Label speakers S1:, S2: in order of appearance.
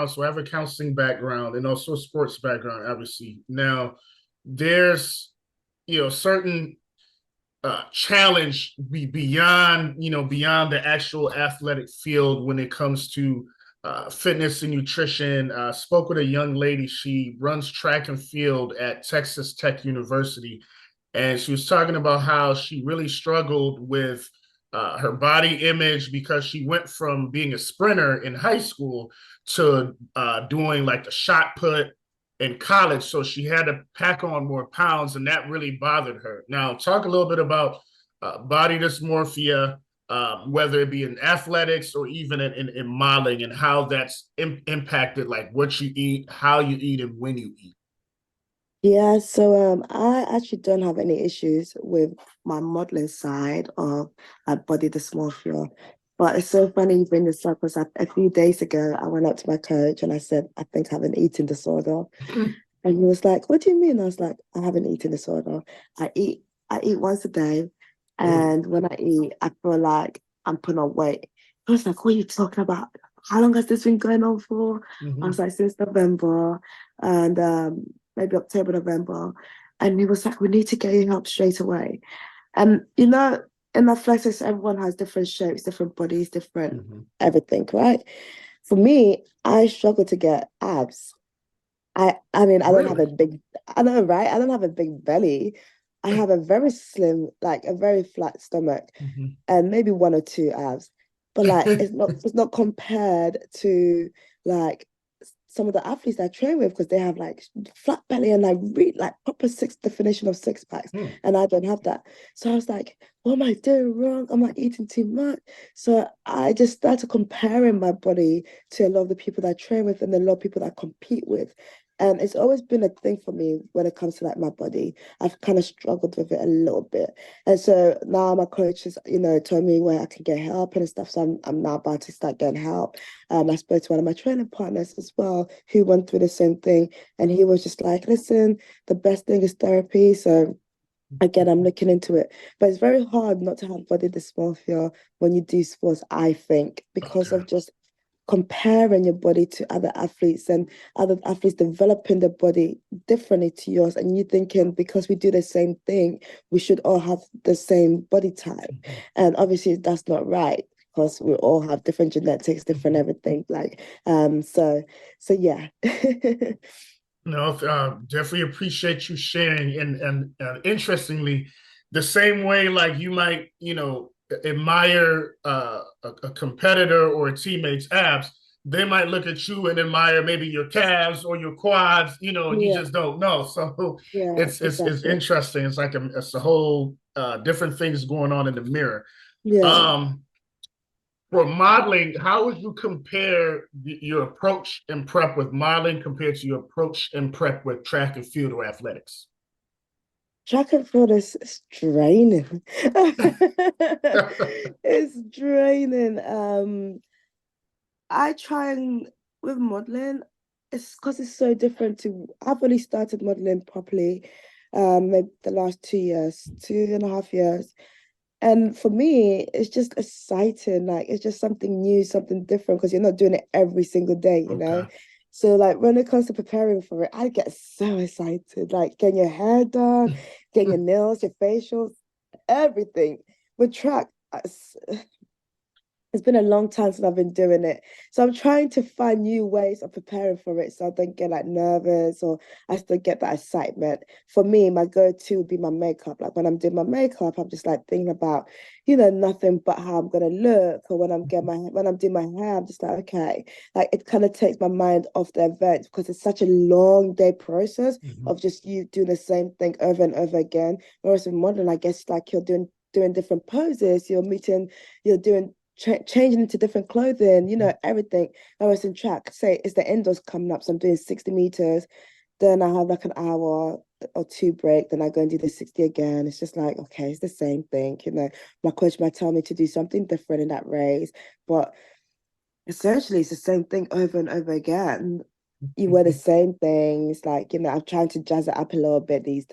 S1: So I have a counseling background and also a sports background, obviously. Now, there's certain challenge beyond beyond the actual athletic field when it comes to fitness and nutrition. Spoke with a young lady. She runs track and field at Texas Tech University, and she was talking about how she really struggled with her body image because she went from being a sprinter in high school to doing like the shot put in college. So she had to pack on more pounds, and that really bothered her. Now, talk a little bit about body dysmorphia, whether it be in athletics or even in modeling, and how that's impacted like what you eat, how you eat, and when you eat.
S2: Yeah, so I actually don't have any issues with my modeling side of body dysmorphia. But it's so funny you bring this up because a few days ago I went up to my coach and I said, I think I have an eating disorder. And he was like, what do you mean? I was like, I have an eating disorder. I eat I eat once a day,
S1: Oh.
S2: and when I eat, I feel like I'm putting on weight. He was like, what are you talking about? How long has this been going on for? I was
S1: Mm-hmm.
S2: like, since November and maybe October, November. And he was like, we need to get you help straight away. And in athletics, everyone has different shapes, different bodies, different
S1: Mm-hmm.
S2: everything, right? For me, I struggle to get abs. I mean, I don't have
S1: Really?
S2: a big, I know, right? I don't have a big belly. I have a very slim, like a very flat stomach
S1: Mm-hmm.
S2: and maybe one or two abs. But like it's not compared to like some of the athletes that I train with because they have like flat belly and like really like proper six definition of six packs.
S1: Hmm.
S2: And I don't have that. So I was like, what am I doing wrong? Am I eating too much? So I just started comparing my body to a lot of the people that I train with and a lot of people that I compete with. And it's always been a thing for me when it comes to like my body. I've kind of struggled with it a little bit. And so now my coach has, told me where I can get help and stuff. So I'm now about to start getting help. I spoke to one of my training partners as well, who went through the same thing. And he was just like, listen, the best thing is therapy. So again, I'm looking into it. But it's very hard not to have body dysmorphia when you do sports, I think, because
S1: Okay.
S2: of just comparing your body to other athletes and other athletes developing their body differently to yours, and you thinking because we do the same thing we should all have the same body type,
S1: Mm-hmm.
S2: and obviously that's not right because we all have different genetics, different
S1: Mm-hmm.
S2: everything, like so yeah.
S1: No, definitely appreciate you sharing. And interestingly, the same way like you might, admire a competitor or a teammate's abs, they might look at you and admire maybe your calves or your quads, and you
S2: Yeah,
S1: just don't know. So
S2: yeah,
S1: it's
S2: exactly.
S1: interesting. It's like it's a whole different things going on in the mirror.
S2: Yeah.
S1: Um, for modeling, how would you compare your approach and prep with modeling compared to your approach and prep with track and field or athletics?
S2: Track and field is draining. It's draining. I try and with modeling, it's because it's so different to I've only started modeling properly maybe the last 2 years, 2.5 years. And for me, it's just exciting. Like it's just something new, something different because you're not doing it every single day.
S1: Okay.
S2: So like when it comes to preparing for it, I get so excited. Like getting your hair done, getting your nails, your facials, everything. With track, it's been a long time since I've been doing it. So I'm trying to find new ways of preparing for it so I don't get like nervous or I still get that excitement. For me, my go-to would be my makeup. Like when I'm doing my makeup, I'm just like thinking about, nothing but how I'm gonna look. Or when I'm doing my hair, I'm just like, okay. Like it kind of takes my mind off the event because it's such a long day process
S1: Mhm.
S2: of just you doing the same thing over and over again. Whereas with modeling, I guess like you're doing different poses, you're doing changing into different clothing, everything. I was in track, say it's the indoors coming up, so I'm doing 60 meters, then I have like an hour or two break, then I go and do the 60 again. It's just like, okay, it's the same thing, My coach might tell me to do something different in that race, but essentially it's the same thing over and over again. You wear the same things, like, I'm trying to jazz it up a little bit these